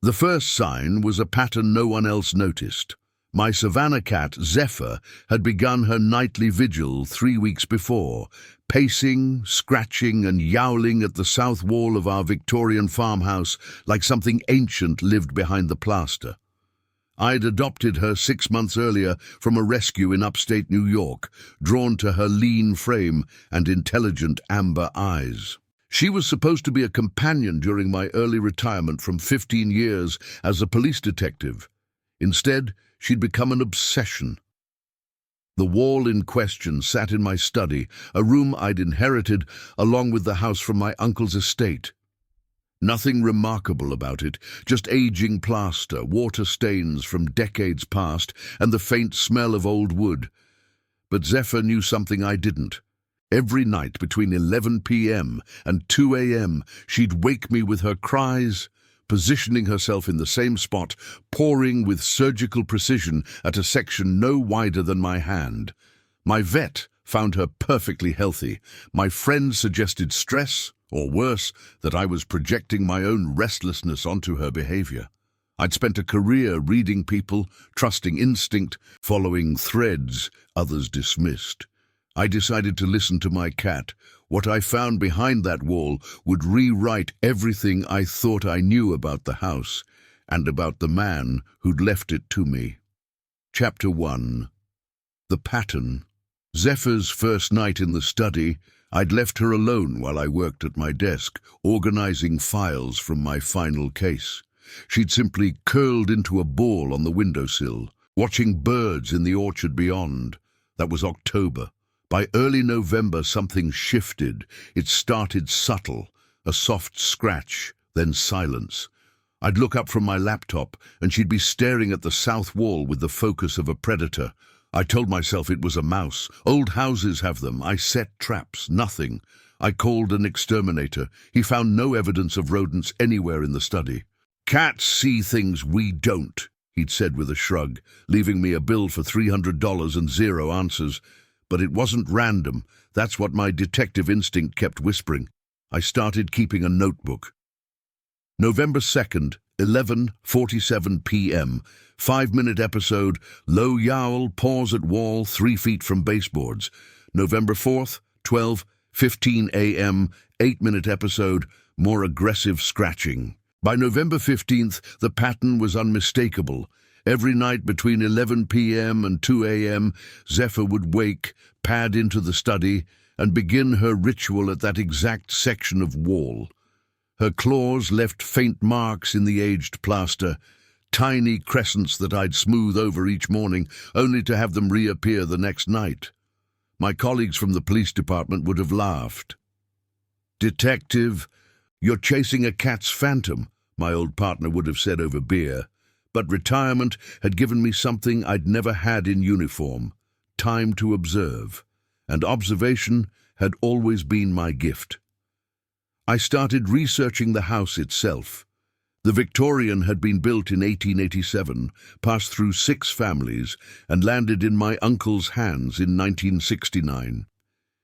The first sign was a pattern no one else noticed. My Savanna cat, Zephyr, had begun her nightly vigil 3 weeks before, pacing, scratching and yowling at the south wall of our Victorian farmhouse like something ancient lived behind the plaster. I'd adopted her 6 months earlier from a rescue in upstate New York, drawn to her lean frame and intelligent amber eyes. She was supposed to be a companion during my early retirement from 15 years as a police detective. Instead, she'd become an obsession. The wall in question sat in my study, a room I'd inherited along with the house from my uncle's estate. Nothing remarkable about it, just aging plaster, water stains from decades past, and the faint smell of old wood. But Zephyr knew something I didn't. Every night between 11 p.m. and 2 a.m. she'd wake me with her cries, positioning herself in the same spot, pouring with surgical precision at a section no wider than my hand. My vet found her perfectly healthy. My friends suggested stress, or worse, that I was projecting my own restlessness onto her behavior. I'd spent a career reading people, trusting instinct, following threads others dismissed. I decided to listen to my cat. What I found behind that wall would rewrite everything I thought I knew about the house and about the man who'd left it to me. Chapter 1. The Pattern. Zephyr's first night in the study, I'd left her alone while I worked at my desk, organizing files from my final case. She'd simply curled into a ball on the windowsill, watching birds in the orchard beyond. That was October. By early November, something shifted. It started subtle, a soft scratch, then silence. I'd look up from my laptop, and she'd be staring at the south wall with the focus of a predator. I told myself it was a mouse. Old houses have them. I set traps. Nothing. I called an exterminator. He found no evidence of rodents anywhere in the study. "Cats see things we don't," he'd said with a shrug, leaving me a bill for $300 and 0 answers. But it wasn't random. That's what my detective instinct kept whispering. I started keeping a notebook. November 2nd, 11:47 p.m. 5-minute episode, low yowl, paws at wall 3 feet from baseboards. November 4th, 12:15 a.m. 8-minute episode, more aggressive scratching. By November 15th, the pattern was unmistakable. Every night between 11 p.m. and 2 a.m., Zephyr would wake, pad into the study, and begin her ritual at that exact section of wall. Her claws left faint marks in the aged plaster, tiny crescents that I'd smooth over each morning, only to have them reappear the next night. My colleagues from the police department would have laughed. "Detective, you're chasing a cat's phantom," my old partner would have said over beer. But retirement had given me something I'd never had in uniform: time to observe. And observation had always been my gift. I started researching the house itself. The Victorian had been built in 1887, passed through 6 families, and landed in my uncle's hands in 1969.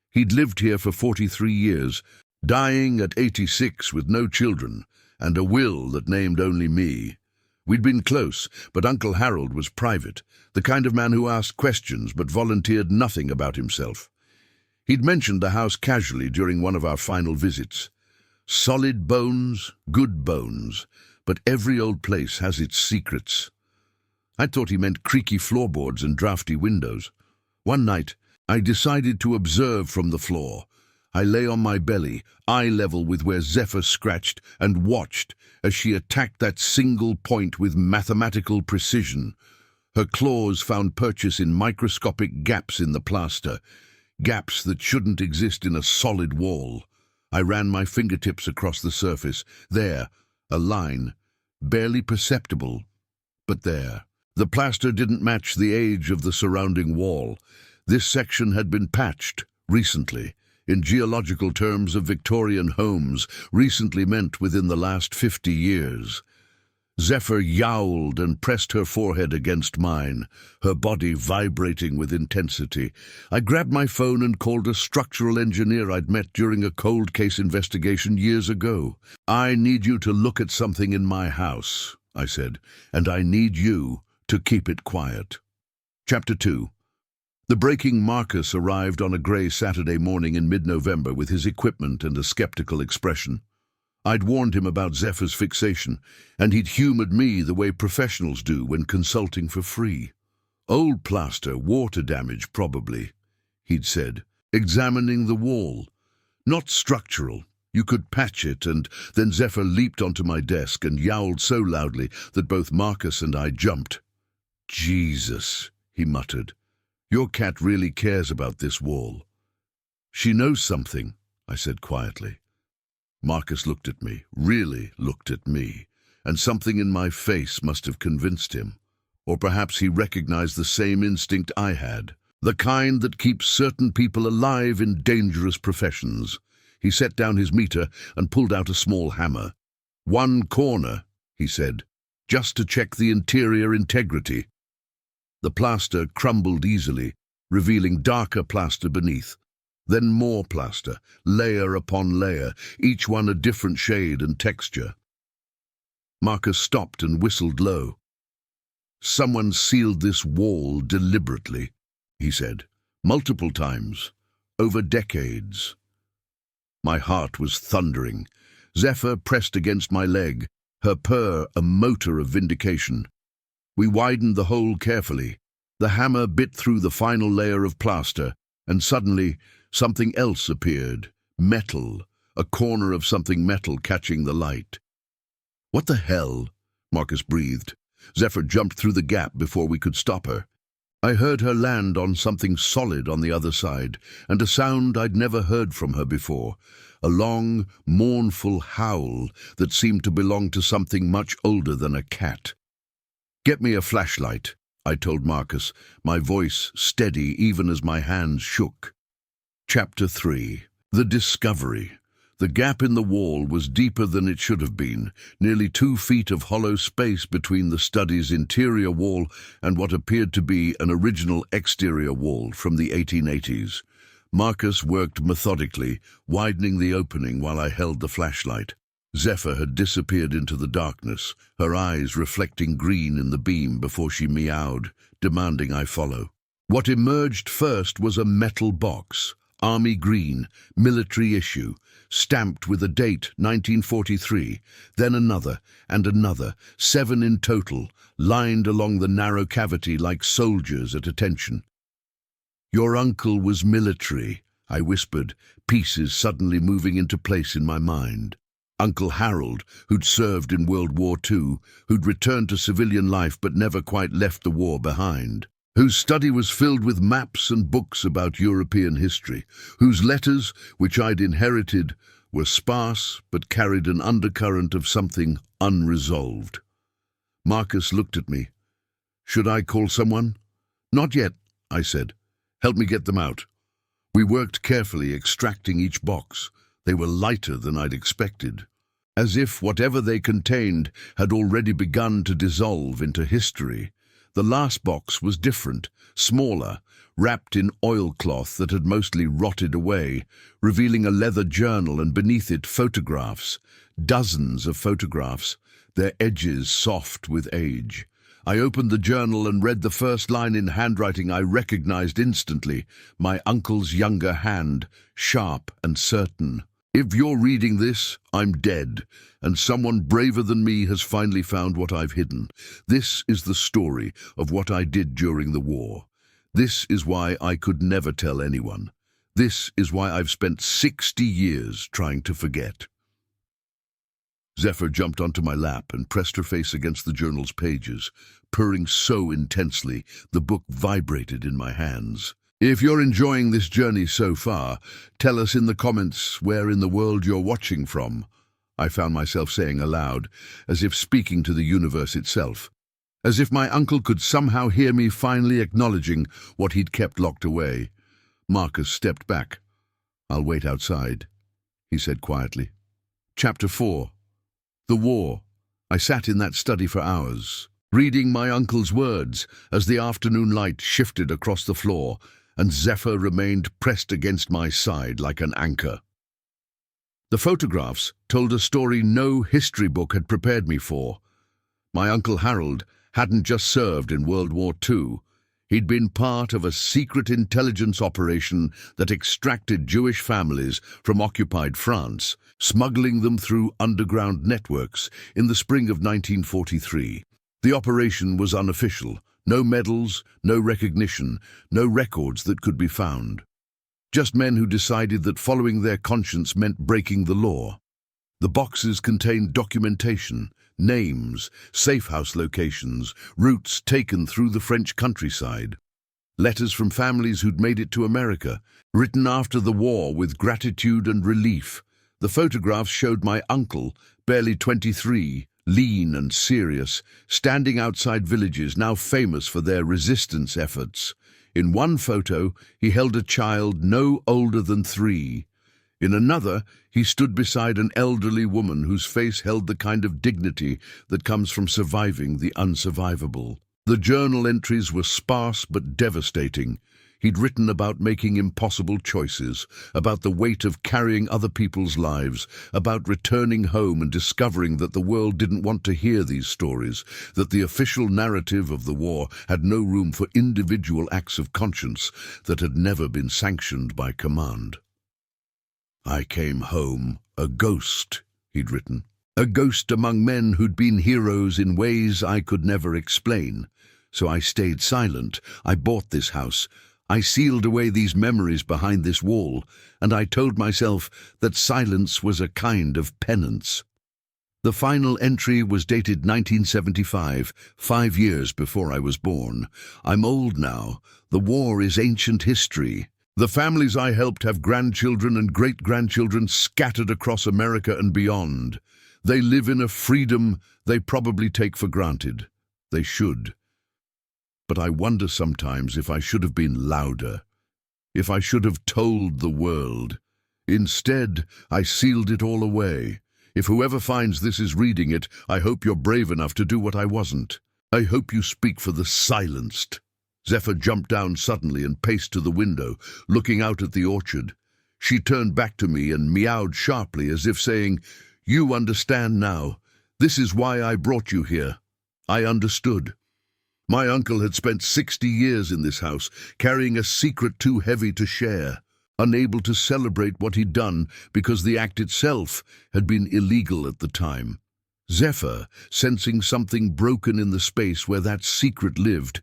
He'd lived here for 43 years, dying at 86 with no children, and a will that named only me. We'd been close, but Uncle Harold was private, the kind of man who asked questions but volunteered nothing about himself. He'd mentioned the house casually during one of our final visits. Solid bones, good bones, but every old place has its secrets. I thought he meant creaky floorboards and drafty windows. One night, I decided to observe from the floor. I lay on my belly, eye level with where Zephyr scratched, and watched as she attacked that single point with mathematical precision. Her claws found purchase in microscopic gaps in the plaster, gaps that shouldn't exist in a solid wall. I ran my fingertips across the surface. There, a line, barely perceptible, but there. The plaster didn't match the age of the surrounding wall. This section had been patched recently. In geological terms of Victorian homes, recently meant within the last 50 years. Zephyr yowled and pressed her forehead against mine, her body vibrating with intensity. I grabbed my phone and called a structural engineer I'd met during a cold case investigation years ago. "I need you to look at something in my house," I said, "and I need you to keep it quiet." Chapter 2. The breaking Marcus arrived on a grey Saturday morning in mid-November with his equipment and a skeptical expression. I'd warned him about Zephyr's fixation, and he'd humoured me the way professionals do when consulting for free. "Old plaster, water damage probably," he'd said, examining the wall. "Not structural. You could patch it," and then Zephyr leaped onto my desk and yowled so loudly that both Marcus and I jumped. "Jesus," he muttered. "Your cat really cares about this wall." "She knows something," I said quietly. Marcus looked at me, really looked at me, and something in my face must have convinced him. Or perhaps he recognized the same instinct I had, the kind that keeps certain people alive in dangerous professions. He set down his meter and pulled out a small hammer. "One corner," he said, "just to check the interior integrity." The plaster crumbled easily, revealing darker plaster beneath. Then more plaster, layer upon layer, each one a different shade and texture. Marcus stopped and whistled low. "Someone sealed this wall deliberately," he said, "multiple times, over decades." My heart was thundering. Zephyr pressed against my leg, her purr a motor of vindication. We widened the hole carefully. The hammer bit through the final layer of plaster, and suddenly something else appeared. Metal, a corner of something metal catching the light. "What the hell?" Marcus breathed. Zephyr jumped through the gap before we could stop her. I heard her land on something solid on the other side, and a sound I'd never heard from her before, a long, mournful howl that seemed to belong to something much older than a cat. "Get me a flashlight," I told Marcus, my voice steady even as my hands shook. Chapter 3. The Discovery. The gap in the wall was deeper than it should have been, nearly 2 feet of hollow space between the study's interior wall and what appeared to be an original exterior wall from the 1880s. Marcus worked methodically, widening the opening while I held the flashlight. Zephyr had disappeared into the darkness, her eyes reflecting green in the beam before she meowed, demanding I follow. What emerged first was a metal box, army green, military issue, stamped with a date 1943, then another and another, 7 in total, lined along the narrow cavity like soldiers at attention. "Your uncle was military," I whispered, pieces suddenly moving into place in my mind. Uncle Harold, who'd served in World War II, who'd returned to civilian life but never quite left the war behind, whose study was filled with maps and books about European history, whose letters, which I'd inherited, were sparse but carried an undercurrent of something unresolved. Marcus looked at me. "Should I call someone?" "Not yet," I said. "Help me get them out." We worked carefully, extracting each box. They were lighter than I'd expected, as if whatever they contained had already begun to dissolve into history. The last box was different, smaller, wrapped in oilcloth that had mostly rotted away, revealing a leather journal and beneath it photographs, dozens of photographs, their edges soft with age. I opened the journal and read the first line in handwriting I recognized instantly, my uncle's younger hand, sharp and certain. "If you're reading this, I'm dead, and someone braver than me has finally found what I've hidden. This is the story of what I did during the war. This is why I could never tell anyone. This is why I've spent 60 years trying to forget." Zephyr jumped onto my lap and pressed her face against the journal's pages, purring so intensely the book vibrated in my hands. If you're enjoying this journey so far, tell us in the comments where in the world you're watching from, I found myself saying aloud, as if speaking to the universe itself, as if my uncle could somehow hear me finally acknowledging what he'd kept locked away. Marcus stepped back. "I'll wait outside," he said quietly. Chapter 4. The War. I sat in that study for hours, reading my uncle's words as the afternoon light shifted across the floor, and Zephyr remained pressed against my side like an anchor. The photographs told a story no history book had prepared me for. My Uncle Harold hadn't just served in World War II. He'd been part of a secret intelligence operation that extracted Jewish families from occupied France, smuggling them through underground networks in the spring of 1943. The operation was unofficial. No medals, no recognition, no records that could be found. Just men who decided that following their conscience meant breaking the law. The boxes contained documentation, names, safe house locations, routes taken through the French countryside. Letters from families who'd made it to America, written after the war with gratitude and relief. The photographs showed my uncle, barely 23, lean and serious, standing outside villages now famous for their resistance efforts. In one photo, he held a child no older than 3. In another, he stood beside an elderly woman whose face held the kind of dignity that comes from surviving the unsurvivable. The journal entries were sparse but devastating. He'd written about making impossible choices, about the weight of carrying other people's lives, about returning home and discovering that the world didn't want to hear these stories, that the official narrative of the war had no room for individual acts of conscience that had never been sanctioned by command. I came home a ghost, he'd written. A ghost among men who'd been heroes in ways I could never explain. So I stayed silent. I bought this house. I sealed away these memories behind this wall, and I told myself that silence was a kind of penance. The final entry was dated 1975, 5 years before I was born. I'm old now. The war is ancient history. The families I helped have grandchildren and great-grandchildren scattered across America and beyond. They live in a freedom they probably take for granted. They should. But I wonder sometimes if I should have been louder, if I should have told the world. Instead, I sealed it all away. If whoever finds this is reading it, I hope you're brave enough to do what I wasn't. I hope you speak for the silenced. Zephyr jumped down suddenly and paced to the window, looking out at the orchard. She turned back to me and meowed sharply as if saying, "You understand now. This is why I brought you here." I understood. My uncle had spent 60 years in this house, carrying a secret too heavy to share, unable to celebrate what he'd done because the act itself had been illegal at the time. Zephyr, sensing something broken in the space where that secret lived,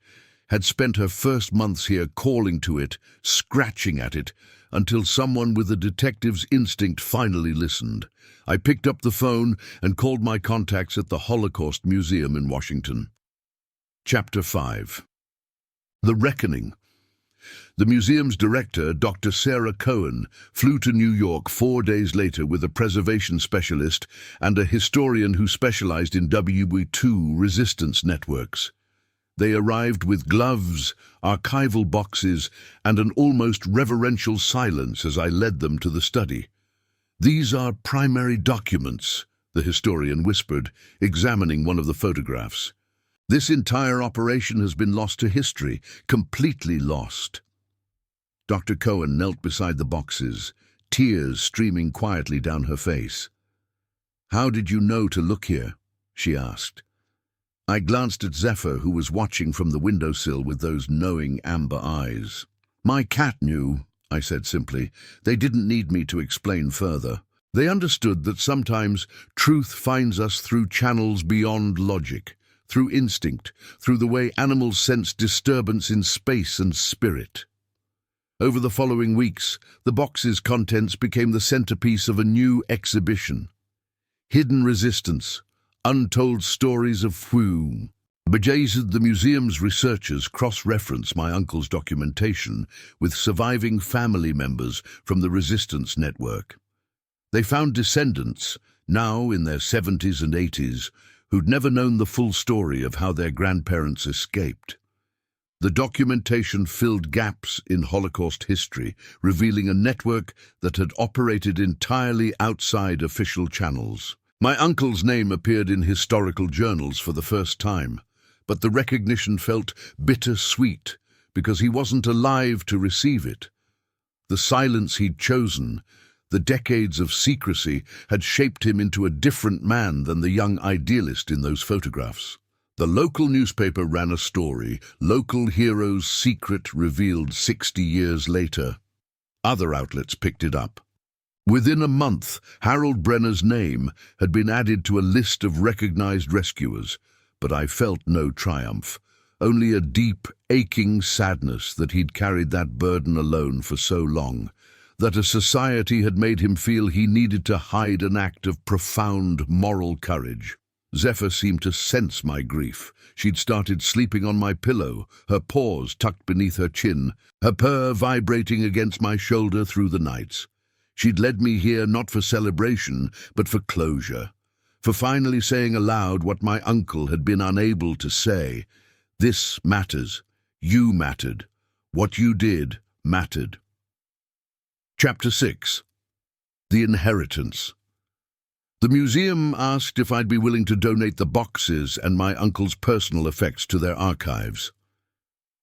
had spent her first months here calling to it, scratching at it, until someone with a detective's instinct finally listened. I picked up the phone and called my contacts at the Holocaust Museum in Washington. Chapter 5. The Reckoning. The museum's director, Dr. Sarah Cohen, flew to New York 4 days later with a preservation specialist and a historian who specialized in WW2 resistance networks. They arrived with gloves, archival boxes, and an almost reverential silence as I led them to the study. "These are primary documents," the historian whispered, examining one of the photographs. "This entire operation has been lost to history, completely lost." Dr. Cohen knelt beside the boxes, tears streaming quietly down her face. "How did you know to look here?" she asked. I glanced at Zephyr, who was watching from the windowsill with those knowing amber eyes. "My cat knew," I said simply. "They didn't need me to explain further. They understood that sometimes truth finds us through channels beyond logic, through instinct, through the way animals sense disturbance in space and spirit." Over the following weeks, the box's contents became the centerpiece of a new exhibition. Hidden Resistance, Untold Stories of Fwu. The museum's researchers cross-reference my uncle's documentation with surviving family members from the resistance network. They found descendants, now in their 70s and 80s, who'd never known the full story of how their grandparents escaped. The documentation filled gaps in Holocaust history, revealing a network that had operated entirely outside official channels. My uncle's name appeared in historical journals for the first time, but the recognition felt bittersweet because he wasn't alive to receive it. The silence he'd chosen, the decades of secrecy, had shaped him into a different man than the young idealist in those photographs. The local newspaper ran a story, "Local Hero's Secret Revealed 60 Years Later." Other outlets picked it up. Within a month, Harold Brenner's name had been added to a list of recognized rescuers, but I felt no triumph, only a deep, aching sadness that he'd carried that burden alone for so long, that a society had made him feel he needed to hide an act of profound moral courage. Zephyr seemed to sense my grief. She'd started sleeping on my pillow, her paws tucked beneath her chin, her purr vibrating against my shoulder through the nights. She'd led me here not for celebration, but for closure, for finally saying aloud what my uncle had been unable to say. This matters. You mattered. What you did mattered. Chapter 6. The Inheritance. The museum asked if I'd be willing to donate the boxes and my uncle's personal effects to their archives.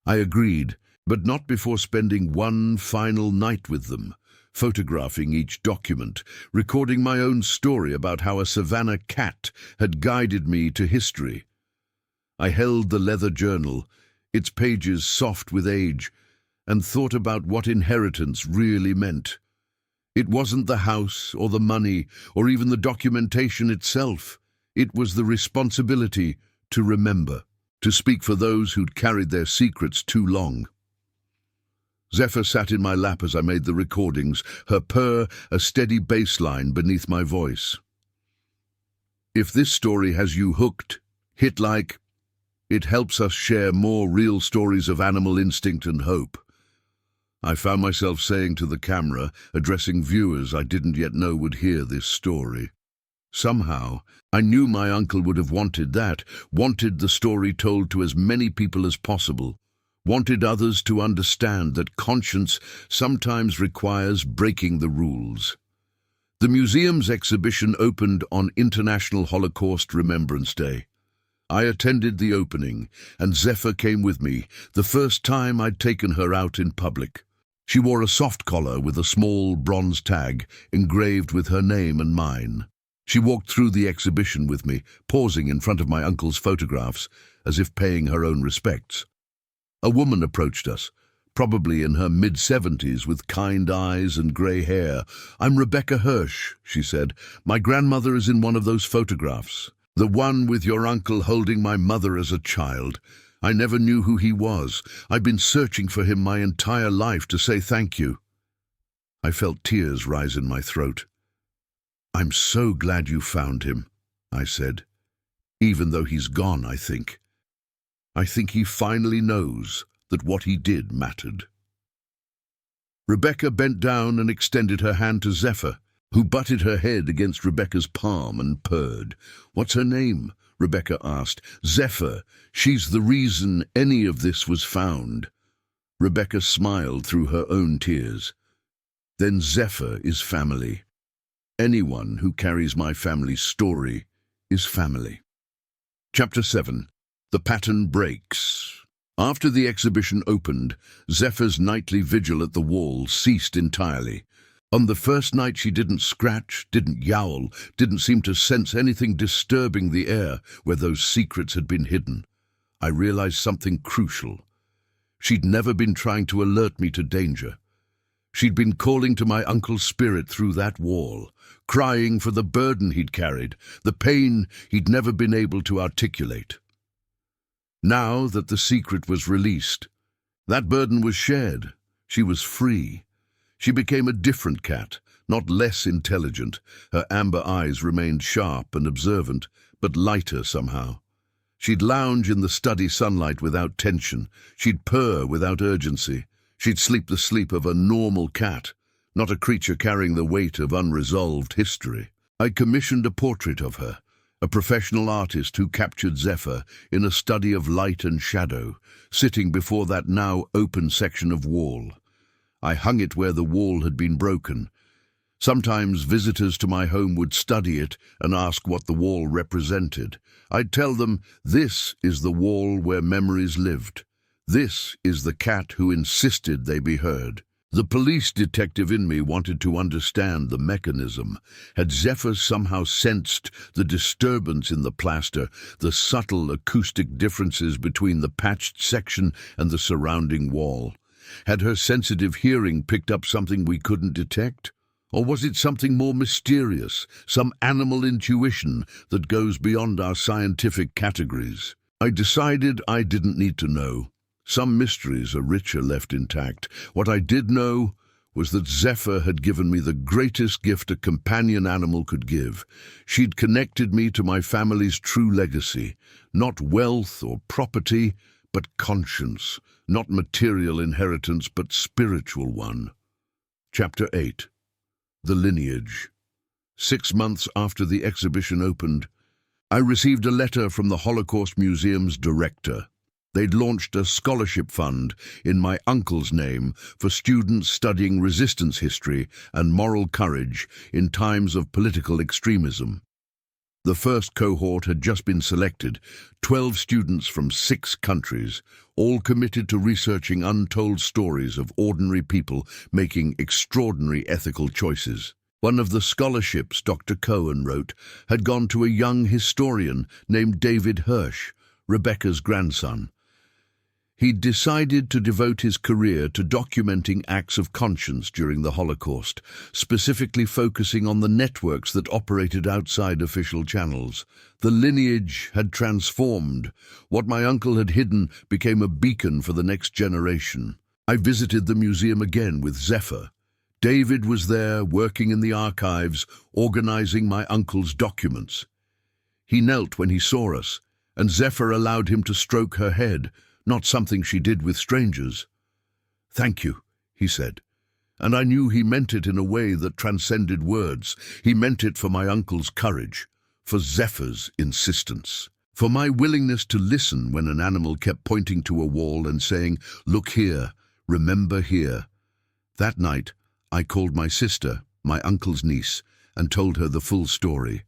I agreed, but not before spending one final night with them, photographing each document, recording my own story about how a Savanna cat had guided me to history. I held the leather journal, its pages soft with age, and thought about what inheritance really meant. It wasn't the house or the money or even the documentation itself. It was the responsibility to remember, to speak for those who'd carried their secrets too long. Zephyr sat in my lap as I made the recordings, her purr a steady bass line beneath my voice. If this story has you hooked, hit like. It helps us share more real stories of animal instinct and hope. I found myself saying to the camera, addressing viewers I didn't yet know would hear this story. Somehow, I knew my uncle would have wanted that, wanted the story told to as many people as possible, wanted others to understand that conscience sometimes requires breaking the rules. The museum's exhibition opened on International Holocaust Remembrance Day. I attended the opening, and Zephyr came with me, the first time I'd taken her out in public. She wore a soft collar with a small bronze tag engraved with her name and mine. She walked through the exhibition with me, pausing in front of my uncle's photographs, as if paying her own respects. A woman approached us, probably in her mid-70s with kind eyes and grey hair. "I'm Rebecca Hirsch," she said. "My grandmother is in one of those photographs. The one with your uncle holding my mother as a child. I never knew who he was. I've been searching for him my entire life to say thank you." I felt tears rise in my throat. "I'm so glad you found him," I said. "Even though he's gone, I think. I think he finally knows that what he did mattered." Rebecca bent down and extended her hand to Zephyr, who butted her head against Rebecca's palm and purred. "What's her name?" Rebecca asked. "Zephyr. She's the reason any of this was found." Rebecca smiled through her own tears. "Then Zephyr is family. Anyone who carries my family's story is family." Chapter 7. The Pattern Breaks. After the exhibition opened, Zephyr's nightly vigil at the wall ceased entirely. On the first night she didn't scratch, didn't yowl, didn't seem to sense anything disturbing the air where those secrets had been hidden. I realized something crucial. She'd never been trying to alert me to danger. She'd been calling to my uncle's spirit through that wall, crying for the burden he'd carried, the pain he'd never been able to articulate. Now that the secret was released, that burden was shared. She was free. She became a different cat, not less intelligent. Her amber eyes remained sharp and observant, but lighter somehow. She'd lounge in the study sunlight without tension. She'd purr without urgency. She'd sleep the sleep of a normal cat, not a creature carrying the weight of unresolved history. I commissioned a portrait of her, a professional artist who captured Zephyr in a study of light and shadow, sitting before that now open section of wall. I hung it where the wall had been broken. Sometimes visitors to my home would study it and ask what the wall represented. I'd tell them, "This is the wall where memories lived. This is the cat who insisted they be heard." The police detective in me wanted to understand the mechanism. Had Zephyr somehow sensed the disturbance in the plaster, the subtle acoustic differences between the patched section and the surrounding wall? Had her sensitive hearing picked up something we couldn't detect? Or was it something more mysterious, some animal intuition that goes beyond our scientific categories? I decided I didn't need to know. Some mysteries are richer left intact. What I did know was that Zephyr had given me the greatest gift a companion animal could give. She'd connected me to my family's true legacy, not wealth or property, but conscience, not material inheritance, but spiritual one. Chapter 8. The Lineage. 6 months after the exhibition opened, I received a letter from the Holocaust Museum's director. They'd launched a scholarship fund in my uncle's name for students studying resistance history and moral courage in times of political extremism. The first cohort had just been selected, 12 students from 6 countries, all committed to researching untold stories of ordinary people making extraordinary ethical choices. One of the scholarships Dr. Cohen wrote had gone to a young historian named David Hirsch, Rebecca's grandson. He'd decided to devote his career to documenting acts of conscience during the Holocaust, specifically focusing on the networks that operated outside official channels. The lineage had transformed. What my uncle had hidden became a beacon for the next generation. I visited the museum again with Zephyr. David was there, working in the archives, organizing my uncle's documents. He knelt when he saw us, and Zephyr allowed him to stroke her head, not something she did with strangers. "Thank you," he said, and I knew he meant it in a way that transcended words. He meant it for my uncle's courage, for Zephyr's insistence, for my willingness to listen when an animal kept pointing to a wall and saying, "Look here, remember here." That night, I called my sister, my uncle's niece, and told her the full story.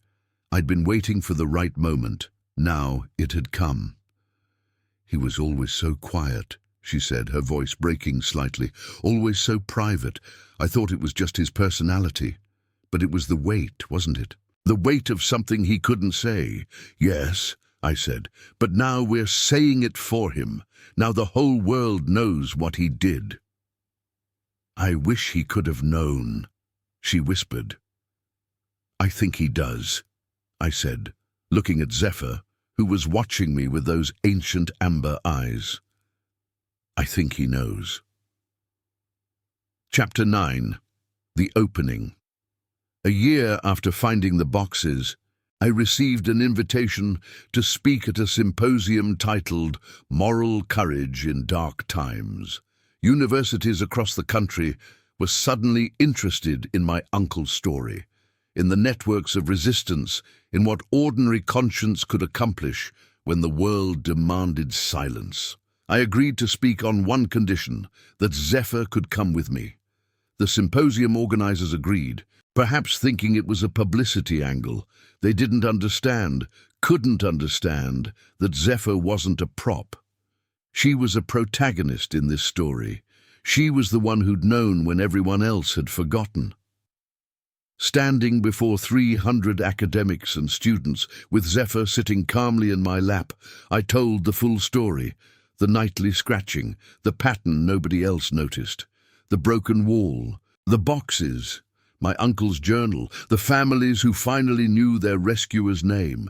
I'd been waiting for the right moment. Now it had come. "He was always so quiet," she said, her voice breaking slightly. "Always so private. I thought it was just his personality. But it was the weight, wasn't it? The weight of something he couldn't say." "Yes," I said, "but now we're saying it for him. Now the whole world knows what he did." "I wish he could have known," she whispered. "I think he does," I said, looking at Zephyr, who was watching me with those ancient amber eyes. "I think he knows." Chapter 9. The Opening. A year after finding the boxes, I received an invitation to speak at a symposium titled Moral Courage in Dark Times. Universities across the country were suddenly interested in my uncle's story, in the networks of resistance, in what ordinary conscience could accomplish when the world demanded silence. I agreed to speak on one condition, that Zephyr could come with me. The symposium organizers agreed, perhaps thinking it was a publicity angle. They didn't understand, couldn't understand, that Zephyr wasn't a prop. She was a protagonist in this story. She was the one who'd known when everyone else had forgotten. Standing before 300 academics and students, with Zephyr sitting calmly in my lap, I told the full story. The nightly scratching, the pattern nobody else noticed, the broken wall, the boxes, my uncle's journal, the families who finally knew their rescuer's name.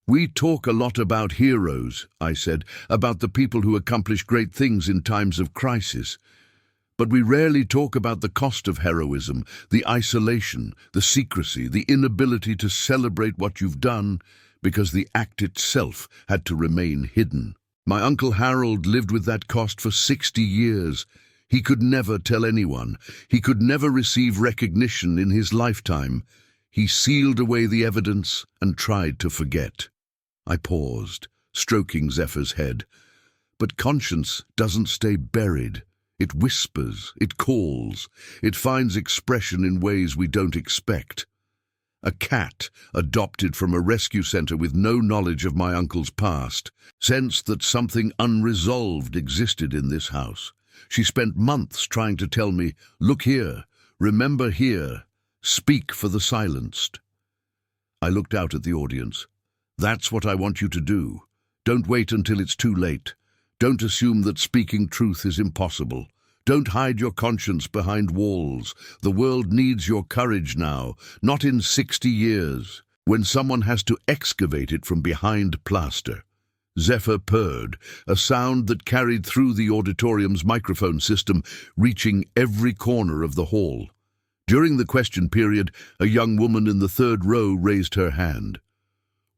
"We talk a lot about heroes," I said, "about the people who accomplish great things in times of crisis. But we rarely talk about the cost of heroism, the isolation, the secrecy, the inability to celebrate what you've done because the act itself had to remain hidden." My Uncle Harold lived with that cost for 60 years. He could never tell anyone. He could never receive recognition in his lifetime. He sealed away the evidence and tried to forget. I paused, stroking Zephyr's head. But conscience doesn't stay buried. It whispers, it calls, it finds expression in ways we don't expect. A cat, adopted from a rescue center with no knowledge of my uncle's past, sensed that something unresolved existed in this house. She spent months trying to tell me, look here, remember here, speak for the silenced. I looked out at the audience. That's what I want you to do. Don't wait until it's too late. Don't assume that speaking truth is impossible. Don't hide your conscience behind walls. The world needs your courage now, not in 60 years, when someone has to excavate it from behind plaster. Zephyr purred, a sound that carried through the auditorium's microphone system, reaching every corner of the hall. During the question period, a young woman in the third row raised her hand.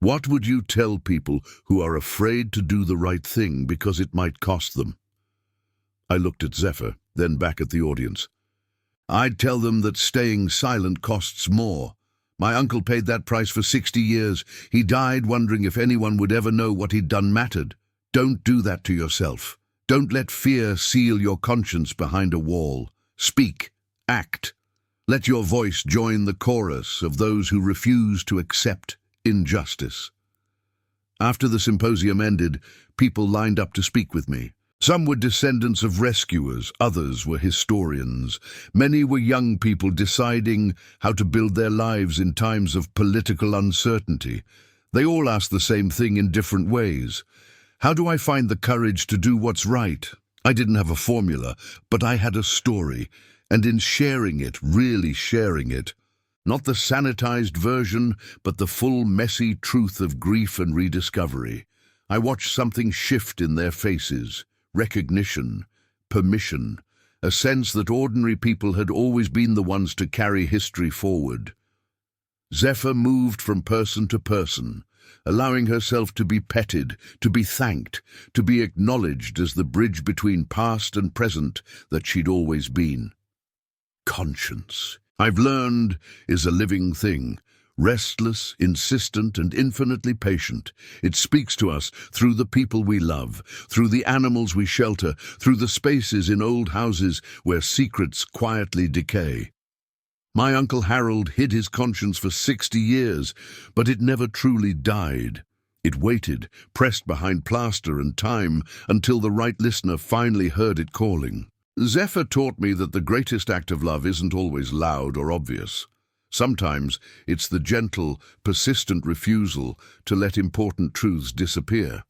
What would you tell people who are afraid to do the right thing because it might cost them? I looked at Zephyr, then back at the audience. I'd tell them that staying silent costs more. My uncle paid that price for 60 years. He died wondering if anyone would ever know what he'd done mattered. Don't do that to yourself. Don't let fear seal your conscience behind a wall. Speak. Act. Let your voice join the chorus of those who refuse to accept injustice. After the symposium ended, people lined up to speak with me. Some were descendants of rescuers, others were historians. Many were young people deciding how to build their lives in times of political uncertainty. They all asked the same thing in different ways. How do I find the courage to do what's right? I didn't have a formula, but I had a story, and in sharing it, really sharing it, not the sanitized version, but the full, messy truth of grief and rediscovery, I watched something shift in their faces. Recognition, permission, a sense that ordinary people had always been the ones to carry history forward. Zephyr moved from person to person, allowing herself to be petted, to be thanked, to be acknowledged as the bridge between past and present that she'd always been. Conscience, I've learned, is a living thing. Restless, insistent, and infinitely patient. It speaks to us through the people we love, through the animals we shelter, through the spaces in old houses where secrets quietly decay. My Uncle Harold hid his conscience for 60 years, but it never truly died. It waited, pressed behind plaster and time, until the right listener finally heard it calling. Zephyr taught me that the greatest act of love isn't always loud or obvious. Sometimes it's the gentle, persistent refusal to let important truths disappear.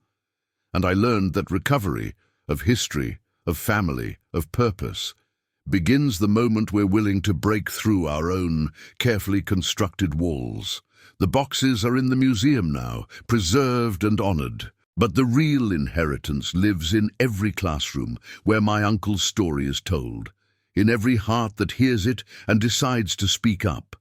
And I learned that recovery, of history, of family, of purpose, begins the moment we're willing to break through our own carefully constructed walls. The boxes are in the museum now, preserved and honored. But the real inheritance lives in every classroom where my uncle's story is told, in every heart that hears it and decides to speak up,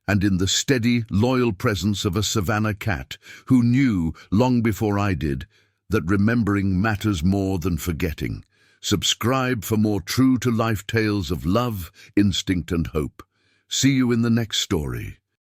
and in the steady, loyal presence of a Savanna cat who knew, long before I did, that remembering matters more than forgetting. Subscribe for more true-to-life tales of love, instinct, and hope. See you in the next story.